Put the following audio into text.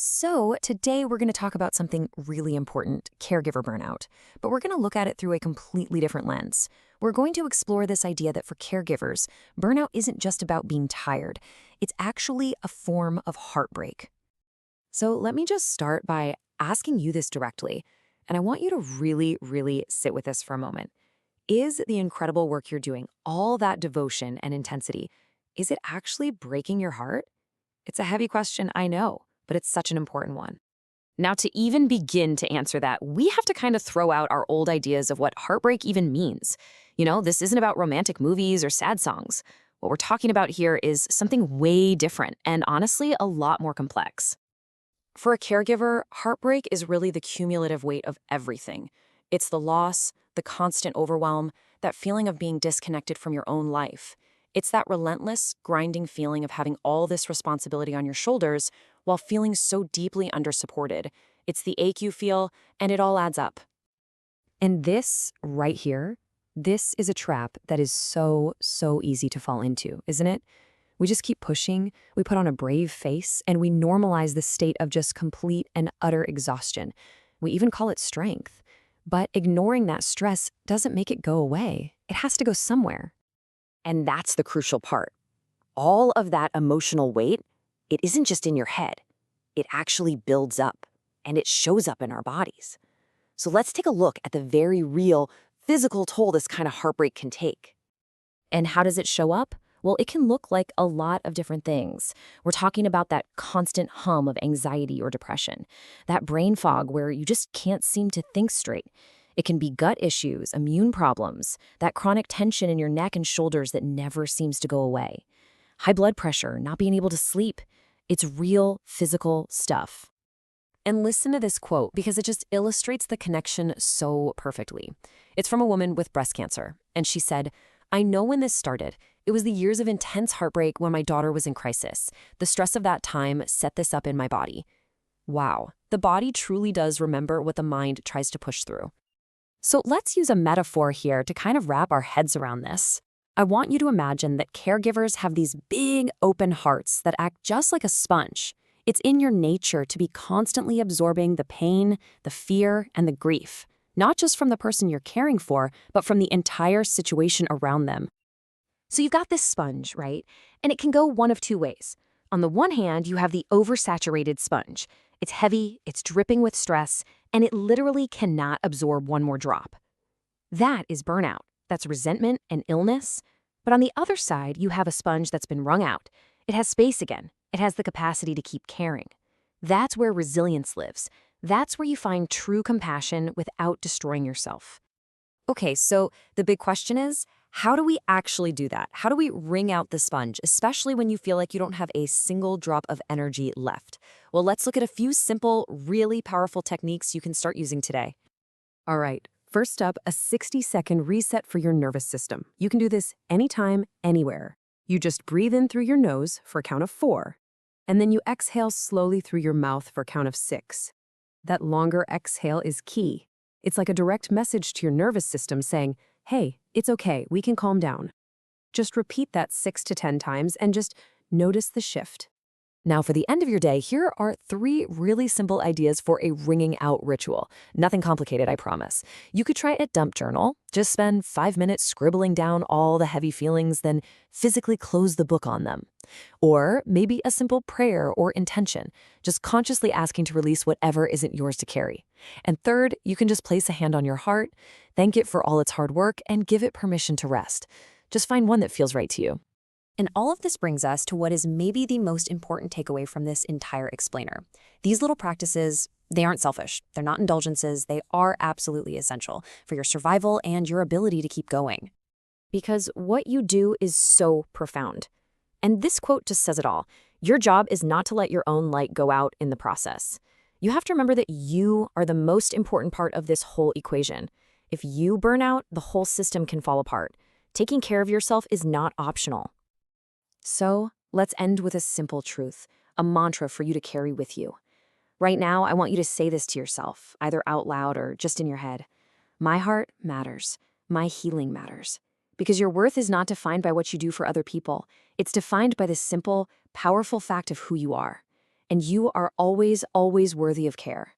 So, today we're going to talk about something really important, caregiver burnout, but we're going to look at it through a completely different lens. We're going to explore this idea that for caregivers, burnout isn't just about being tired, it's actually a form of heartbreak. So, let me just start by asking you this directly, and I want you to really sit with this for a moment. Is the incredible work you're doing, all that devotion and intensity, is it actually breaking your heart? It's a heavy question, I know, but it's such an important one. Now, to even begin to answer that, we have to kind of throw out our old ideas of what heartbreak even means. This isn't about romantic movies or sad songs. What we're talking about here is something way different and honestly a lot more complex. For a caregiver, heartbreak is really the cumulative weight of everything. It's the loss, the constant overwhelm, that feeling of being disconnected from your own life. It's that relentless, grinding feeling of having all this responsibility on your shoulders while feeling so deeply undersupported. It's the ache you feel, and it all adds up. And this, right here, this is a trap that is so easy to fall into, isn't it? We just keep pushing, we put on a brave face, and we normalize this state of just complete and utter exhaustion. We even call it strength. But ignoring that stress doesn't make it go away. It has to go somewhere. And that's the crucial part. All of that emotional weight, it isn't just in your head. It actually builds up, and it shows up in our bodies. So let's take a look at the very real, physical toll this kind of heartbreak can take. And how does it show up? Well, it can look like a lot of different things. We're talking about that constant hum of anxiety or depression, that brain fog where you just can't seem to think straight. It can be gut issues, immune problems, that chronic tension in your neck and shoulders that never seems to go away. High blood pressure, not being able to sleep. It's real physical stuff. And listen to this quote because it just illustrates the connection so perfectly. It's from a woman with breast cancer, and she said, "I know when this started. It was the years of intense heartbreak when my daughter was in crisis. The stress of that time set this up in my body." Wow, the body truly does remember what the mind tries to push through. So let's use a metaphor here to kind of wrap our heads around this. I want you to imagine that caregivers have these big open hearts that act just like a sponge. It's in your nature to be constantly absorbing the pain, the fear, and the grief, not just from the person you're caring for, but from the entire situation around them. So you've got this sponge, right? And it can go one of two ways. On the one hand, you have the oversaturated sponge. It's heavy, it's dripping with stress, and it literally cannot absorb one more drop. That is burnout. That's resentment and illness. But on the other side, you have a sponge that's been wrung out. It has space again. It has the capacity to keep caring. That's where resilience lives. That's where you find true compassion without destroying yourself. Okay, so the big question is, how do we actually do that? How do we wring out the sponge, especially when you feel like you don't have a single drop of energy left? Well, let's look at a few simple, really powerful techniques you can start using today. All right, first up, a 60-second reset for your nervous system. You can do this anytime, anywhere. You just breathe in through your nose for a count of 4, and then you exhale slowly through your mouth for a count of 6. That longer exhale is key. It's like a direct message to your nervous system saying, "Hey, it's okay, we can calm down." Just repeat that 6 to 10 times and just notice the shift. Now, for the end of your day, here are 3 really simple ideas for a wringing out ritual. Nothing complicated, I promise. You could try a dump journal. Just spend 5 minutes scribbling down all the heavy feelings, then physically close the book on them. Or maybe a simple prayer or intention, just consciously asking to release whatever isn't yours to carry. And third, you can just place a hand on your heart, thank it for all its hard work, and give it permission to rest. Just find one that feels right to you. And all of this brings us to what is maybe the most important takeaway from this entire explainer. These little practices, they aren't selfish. They're not indulgences. They are absolutely essential for your survival and your ability to keep going. Because what you do is so profound. And this quote just says it all. Your job is not to let your own light go out in the process. You have to remember that you are the most important part of this whole equation. If you burn out, the whole system can fall apart. Taking care of yourself is not optional. So let's end with a simple truth, a mantra for you to carry with you. Right now, I want you to say this to yourself, either out loud or just in your head. My heart matters. My healing matters. Because your worth is not defined by what you do for other people. It's defined by the simple, powerful fact of who you are. and you are always, always worthy of care.